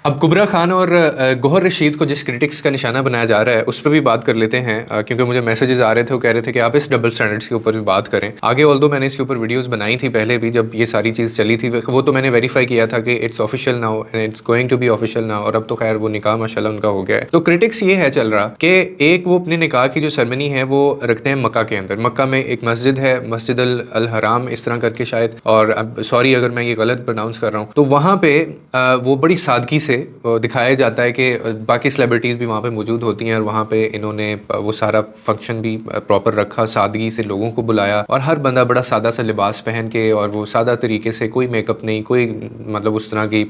अब कुबरा खान और गौहर रशीद को जिस क्रिटिक्स का निशाना बनाया जा रहा है उस पर भी बात कर लेते हैं, क्योंकि मुझे मैसेजेस आ रहे थे, वो कह रहे थे कि आप इस डबल स्टैंडर्ड्स के ऊपर भी बात करें आगे। ऑल्दो मैंने इसके ऊपर वीडियोस बनाई थी पहले भी, जब ये सारी चीज़ चली थी वो तो मैंने वेरीफाई किया था कि it's official now and it's going to be official now, और अब तो खैर वो निकाह माशाल्लाह उनका हो गया है। तो क्रिटिक्स ये है चल रहा कि एक वो अपने निकाह की जो सेरेमनी है वो रखते हैं मक्का के अंदर। मक्का में एक मस्जिद है, मस्जिद अल हराम इस तरह करके शायद, और अब सॉरी अगर मैं ये गलत प्रोनाउंस कर रहा हूँ, तो वहाँ पे वो बड़ी सादगी से दिखाया जाता है कि बाकी सेलिब्रिटीज़ भी वहाँ पे मौजूद होती हैं, और वहाँ पे इन्होंने वो सारा फंक्शन भी प्रॉपर रखा, सादगी से लोगों को बुलाया, और हर बंदा बड़ा सादा सा लिबास पहन के, और वो सादा तरीके से, कोई मेकअप नहीं, कोई मतलब उस तरह की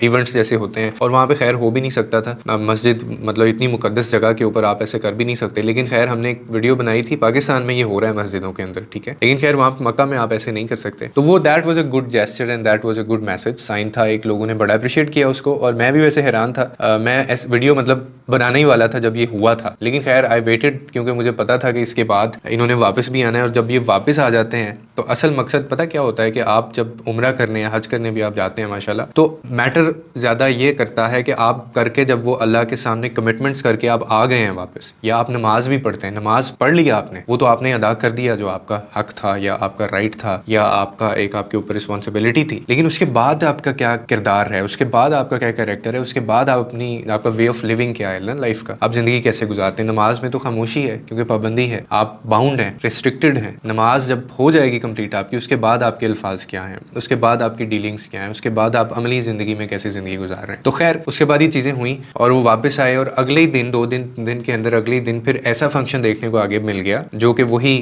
इवेंट्स जैसे होते हैं। और वहाँ पे खैर हो भी नहीं सकता था, मस्जिद मतलब इतनी मुकद्दस जगह के ऊपर आप ऐसे कर भी नहीं सकते, लेकिन खैर हमने एक वीडियो बनाई थी, पाकिस्तान में ये हो रहा है मस्जिदों के अंदर, ठीक है, लेकिन खैर वहाँ मक्का में आप ऐसे नहीं कर सकते। तो वो that was a good gesture and that was a good message, sign था, एक लोगों ने बड़ा अप्रिशिएट किया उसको, और मैं भी वैसे हैरान था। मैं ऐसे वीडियो मतलब बनाने ही वाला था जब ये हुआ था, लेकिन खैर आई वेटेड, क्योंकि मुझे पता था कि इसके बाद इन्होंने वापस भी आना है, और जब ये वापस आ जाते हैं तो असल मकसद पता क्या होता है कि आप जब उम्रा करने या हज करने भी आप जाते हैं माशाल्लाह, तो मैटर ज़्यादा ये करता है कि आप करके जब वो अल्लाह के सामने कमिटमेंट्स करके आप आ गए हैं वापस, या आप नमाज भी पढ़ते हैं, नमाज पढ़ लिया आपने, वो तो आपने अदा कर दिया जो आपका हक था या आपका राइट था या आपका एक आपके ऊपर रिस्पॉन्सिबिलिटी थी, लेकिन उसके बाद आपका क्या किरदार है, उसके बाद आपका क्या कैरेक्टर है, उसके बाद आप अपनी आपका वे ऑफ लिविंग क्या है ना लाइफ का, आप जिंदगी कैसे गुजारते हैं। नमाज में तो खामोशी है क्योंकि पाबंदी है, आप बाउंड हैं, रिस्ट्रिक्टेड हैं। नमाज जब हो जाएगी कंप्लीट आपकी, उसके बाद आपके अल्फाज क्या हैं, उसके बाद आपकी डीलिंग्स क्या हैं, उसके बाद आप अमली ज़िंदगी में कैसे ज़िंदगी गुजार रहे हैं। तो खैर उसके बाद ये चीज़ें हुई और वो वापस आए, और अगले ही दिन, 2 दिन के अंदर अगले ही दिन फिर ऐसा फंक्शन देखने को आगे मिल गया जो कि वही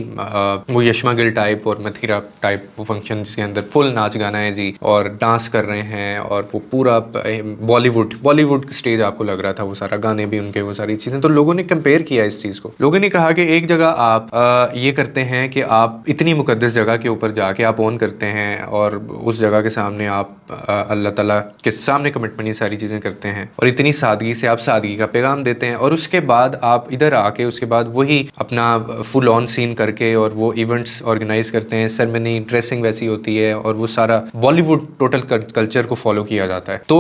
वो यशमा गिल टाइप और मथीरा टाइप वो फंक्शन, जिसके अंदर फुल नाच गाना है जी, और डांस कर रहे हैं, और वो पूरा बॉलीवुड स्टेज आपको लग रहा था, वो सारा गाने भी उनके, वो सारी चीज़ें। तो लोगों ने कंपेयर किया इस चीज़ को, लोगों ने कहा कि एक जगह आप ये करते हैं कि आप इतनी मुकद्दस जगह के ऊपर जाके आप ऑन करते हैं, और उस जगह के सामने आप अल्लाह ताला के सामने कमिटमेंट ये सारी चीज़ें करते हैं, और इतनी सादगी से आप सादगी का पैगाम देते हैं, और उसके बाद आप इधर आके उसके बाद वही अपना फुल ऑन सीन करके और वो इवेंट्स ऑर्गेनाइज करते हैं, सेरेमनी, ड्रेसिंग वैसी होती है, और वो सारा बॉलीवुड टोटल कल्चर को फॉलो किया जाता है। तो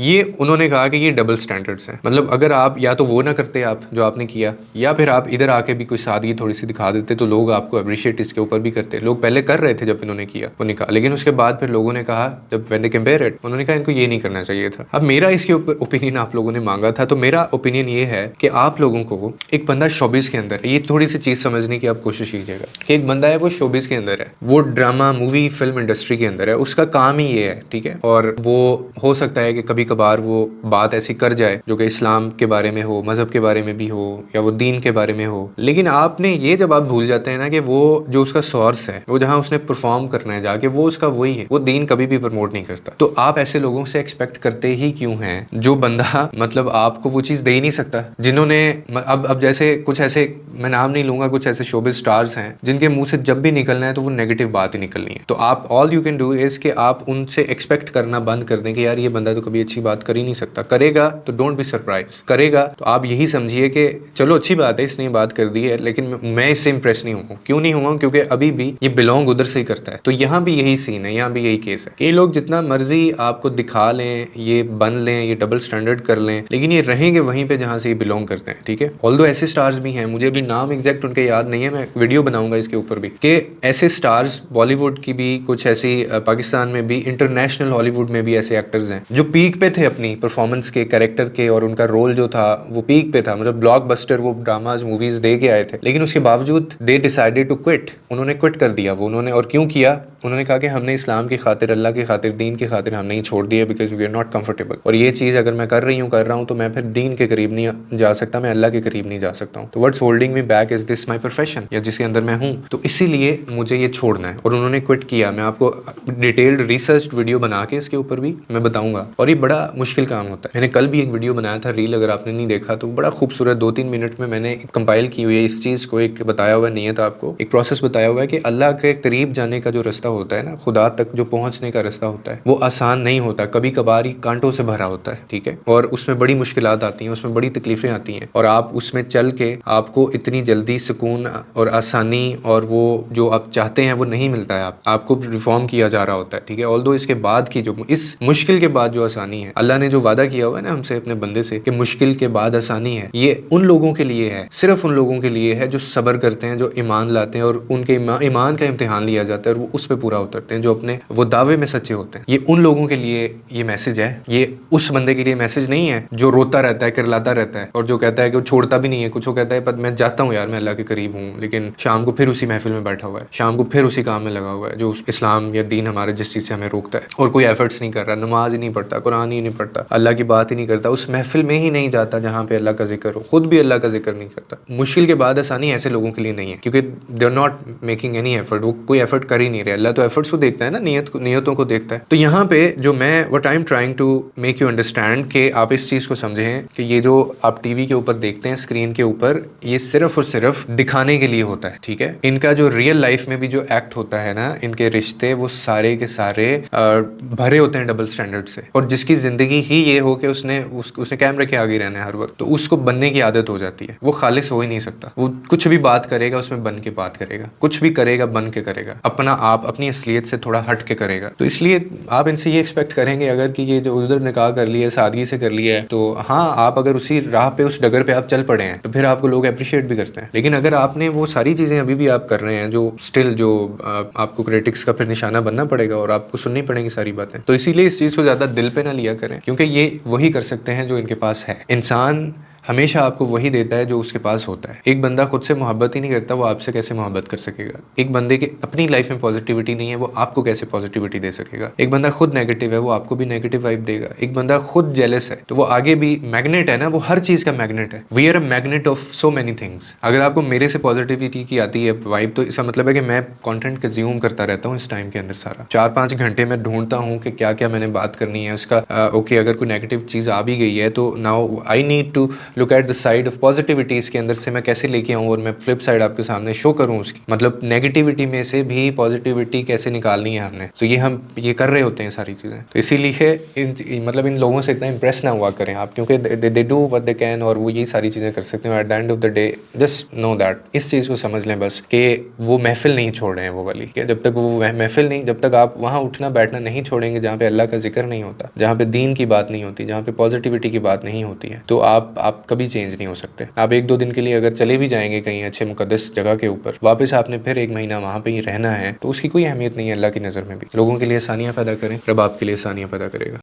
ये उन्होंने कहा कि ये डबल स्टैंडर्ड्स हैं। मतलब अगर आप या तो वो ना करते आप जो आपने किया, या फिर आप इधर आके भी कोई सादगी थोड़ी सी दिखा देते, तो लोग आपको अप्रिशिएट इसके ऊपर भी करते। लोग पहले कर रहे थे जब इन्होंने किया वो निकाह, लेकिन उसके बाद फिर लोगों ने कहा, जब व्हेन दे कंपेयर इट, उन्होंने कहा इनको ये नहीं करना चाहिए था। अब मेरा इसके ऊपर ओपिनियन आप लोगों ने मांगा था, तो मेरा ओपिनियन ये है कि आप लोगों को, एक बंदा शोबिस के अंदर, ये थोड़ी सी चीज़ समझने की आप कोशिश कीजिएगा कि एक बंदा है वो शोबिस के अंदर है, वो ड्रामा मूवी फिल्म इंडस्ट्री के अंदर है, उसका काम ही ये है, ठीक है, और वो हो सकता है कि कभी कभार वो बात ऐसी कर जाए जो कि इस्लाम के बारे में हो, मज़हब के बारे में भी हो, या वो दीन के बारे में हो, लेकिन आपने ये जब आप भूल जाते हैं ना कि वो जो उसका सोर्स है, वो जहाँ उसने परफॉर्म करना है जाके, वो उसका वही है, वो दीन कभी भी प्रमोट नहीं करता। तो आप ऐसे लोगों से एक्सपेक्ट करते ही क्यों हैं जो बंदा मतलब आपको वो चीज़ दे ही नहीं सकता, जिन्होंने अब जैसे कुछ ऐसे, मैं नाम नहीं लूंगा, कुछ ऐसे शोबिस स्टार्स हैं जिनके मुंह से जब भी निकलना है तो वो नेगेटिव बात ही निकलनी है। तो आप all you can do is कि आप उनसे एक्सपेक्ट करना बंद कर दें कि यार ये बंदा तो कभी अच्छी बात कर ही नहीं सकता, करेगा तो डोंट बी सरप्राइज, करेगा तो आप यही समझिए कि चलो अच्छी बात है इसने बात कर दी है, लेकिन मैं इससे इंप्रेस नहीं हुआ। क्यों नहीं हुआ? क्योंकि अभी भी ये बिलोंग उधर से ही करता है। तो यहाँ भी यही सीन है, यहाँ भी यही केस है। ये लोग जितना मर्जी आपको दिखा लें, ये बन लें, ये डबल स्टैंडर्ड कर लें, लेकिन ये रहेंगे वहीं पे जहाँ से ये बिलोंग करते हैं, ठीक है। ऑल्दो ऐसे स्टार्स भी हैं, मुझे अभी नाम एग्जैक्ट उनके याद नहीं है, मैं वीडियो बनाऊंगा इसके ऊपर भी, कि ऐसे स्टार्स बॉलीवुड की भी कुछ ऐसी, पाकिस्तान में भी, इंटरनेशनल हॉलीवुड में भी ऐसे एक्टर्स हैं जो पीक पे थे अपनी परफॉर्मेंस के, कैरेक्टर के, और उनका रोल जो था वो पीक पे था, मतलब ब्लॉकबस्टर वो ड्रामाज मूवीज दे के आए थे, लेकिन उसके बावजूद दे डिसाइडेड टू क्विट, उन्होंने क्विट कर दिया वो, उन्होंने, और क्यों किया? उन्होंने कहा कि हमने इस्लाम की खातिर, अल्लाह की खातिर, दीन की खातिर हम नहीं छोड़ दिया, because we are not comfortable, और ये चीज़ अगर मैं कर रहा हूँ तो मैं फिर दीन के करीब नहीं जा सकता, मैं अल्लाह के करीब नहीं जा सकता हूँ। तो what's holding me back is this my profession, या जिसके अंदर मैं हूँ, तो इसीलिए मुझे ये छोड़ना है, और उन्होंने क्विट किया। मैं आपको डिटेल्ड रिसर्च वीडियो बना के इसके ऊपर भी मैं बताऊंगा, और ये बड़ा मुश्किल काम होता है। मैंने कल भी एक वीडियो बनाया था रील, अगर आपने नहीं देखा तो बड़ा खूबसूरत 2-3 मिनट में मैंने कंपाइल की हुई है इस चीज़ को, एक बताया हुआ नहीं है था आपको, एक प्रोसेस बताया हुआ है कि अल्लाह के करीब जाने का जो रास्ता होता है ना, खुदा तक जो पहुंचने का रास्ता होता है, वो आसान नहीं होता, कभी कभार ही कांटों से भरा होता है, ठीक है, और उसमें बड़ी मुश्किलात आती हैं, उसमें बड़ी तकलीफें आती हैं, और आप उसमें चल के आपको इतनी जल्दी सुकून और आसानी और वो जो आप चाहते हैं वो नहीं मिलता है। आपको रिफॉर्म किया जा रहा होता है, ठीक है। ऑल्दो इसके बाद की जो, इस मुश्किल के बाद जो आसानी है, अल्लाह अल्लाह ने जो वादा किया हुआ है ना हमसे अपने बंदे से कि मुश्किल के बाद आसानी है, ये उन लोगों के लिए है, सिर्फ उन लोगों के लिए है जो सब्र करते हैं, जो ईमान लाते हैं और उनके ईमान का इम्तिहान लिया जाता है और वो उस पर पूरा उतरते हैं, जो अपने वो दावे में सच्चे होते हैं। ये उन लोगों के लिए ये मैसेज है, ये उस बंदे के लिए मैसेज नहीं है जो रोता रहता है, करलाता रहता है और जो कहता है कि वो छोड़ता भी नहीं है कुछ। वो कहता है पर मैं जाता हूँ यार, मैं अल्लाह के करीब हूँ, लेकिन शाम को फिर उसी महफिल में बैठा हुआ है, शाम को फिर उसी काम में लगा हुआ है जो इस्लाम या दीन हमारे जिस चीज़ से हमें रोकता है, और कोई एफर्ट्स नहीं कर रहा, नमाज ही नहीं पढ़ता, कुरान ही नहीं पढ़ता, अल्लाह की बात ही नहीं करता, उस महफिल में ही नहीं जाता जहाँ पे अल्लाह का जिक्र हो, खुद भी अल्लाह का जिक्र नहीं करता। मुश्किल के बाद आसानी ऐसे लोगों के लिए नहीं है, क्योंकि they are not making any effort, वो कोई एफर्ट कर ही नहीं रहे। अल्लाह तो एफर्ट्स को देखता है ना, नियतों को देखता है। तो यहाँ पे जो मैं what I am trying to make you understand कि आप इस चीज़ को समझें कि ये जो आप टीवी के ऊपर देखते हैं, स्क्रीन के ऊपर, ये सिर्फ और सिर्फ दिखाने के लिए होता है, ठीक है। इनका जो रियल लाइफ में भी जो एक्ट होता है ना, इनके रिश्ते वो सारे के सारे भरे होते हैं डबल स्टैंडर्ड से। और जिसकी ज़िंदगी ही ये हो कि उसने कैमरे के आगे रहना है हर वक्त, तो उसको बनने की आदत हो जाती है, वो खालिस हो ही नहीं सकता। वो कुछ भी बात करेगा उसमें बन के बात करेगा, कुछ भी करेगा बन के करेगा, अपना आप अपनी असलियत से थोड़ा हट के करेगा। तो इसलिए आप इनसे ये एक्सपेक्ट करेंगे अगर कि ये जो उधर निकाह कर लिया है, सादगी से कर लिया है, तो हाँ, आप अगर उसी राह पे, उस डगर पे आप चल पड़े हैं, तो फिर आपको लोग अप्रिशिएट भी करते हैं। लेकिन अगर आपने वो सारी चीज़ें अभी भी आप कर रहे हैं, जो स्टिल जो आपको क्रिटिक्स का फिर निशाना बनना पड़ेगा और आपको सुननी पड़ेगी सारी बातें। तो इसीलिए इस चीज़ को ज़्यादा दिल पे ना लिया करें, क्योंकि ये वही कर सकते हैं जो इनके पास है। इंसान हमेशा आपको वही देता है जो उसके पास होता है। एक बंदा खुद से मोहब्बत ही नहीं करता, वो आपसे कैसे मोहब्बत कर सकेगा? एक बंदे के अपनी लाइफ में पॉजिटिविटी नहीं है, वो आपको कैसे पॉजिटिविटी दे सकेगा? एक बंदा खुद नेगेटिव है, वो आपको भी नेगेटिव वाइब देगा। एक बंदा खुद जेलस है, तो वो आगे भी मैग्नेट है ना, वो हर चीज़ का मैग्नेट है। We are a magnet of so many things. अगर आपको मेरे से पॉजिटिविटी की आती है वाइब, तो इसका मतलब है कि मैं कॉन्टेंट कंज्यूम करता रहता हूँ इस टाइम के अंदर सारा 4-5 घंटे में ढूंढता हूँ कि क्या क्या मैंने बात करनी है उसका। ओके, अगर कोई नेगेटिव चीज़ आ भी गई है तो now I need to look at the side positivity, इसके अंदर से मैं कैसे लेके आऊँ और मैं फ्लिप साइड आपके सामने शो करूँ उसकी, मतलब नेगेटिविटी में से भी पॉजिटिविटी कैसे निकालनी है हमने। तो ये हम ये कर रहे होते हैं सारी चीज़ें। तो इसीलिए मतलब इन लोगों से इतना इंप्रेस ना हुआ करें आप, क्योंकि they do what they can और वो यही सारी चीज़ें कर सकते हैं। At the end of the day just know that, इस चीज़ को समझ लें बस कि वो महफिल नहीं छोड़ रहे हैं वो वाली, कि जब तक वो महफिल नहीं, जब तक आप वहाँ उठना बैठना नहीं छोड़ेंगे जहाँ पे अल्लाह का जिक्र नहीं होता, जहाँ पे दीन की बात नहीं होती, जहाँ पे पॉजिटिविटी की बात नहीं होती है, तो आप कभी चेंज नहीं हो सकते। आप 1-2 दिन के लिए अगर चले भी जाएंगे कहीं अच्छे मुकद्दस जगह के ऊपर, वापस आपने फिर 1 महीना वहाँ पे ही रहना है, तो उसकी कोई अहमियत नहीं है अल्लाह की नज़र में भी। लोगों के लिए आसानियाँ पैदा करें, रब आपके लिए आसानियाँ पैदा करेगा।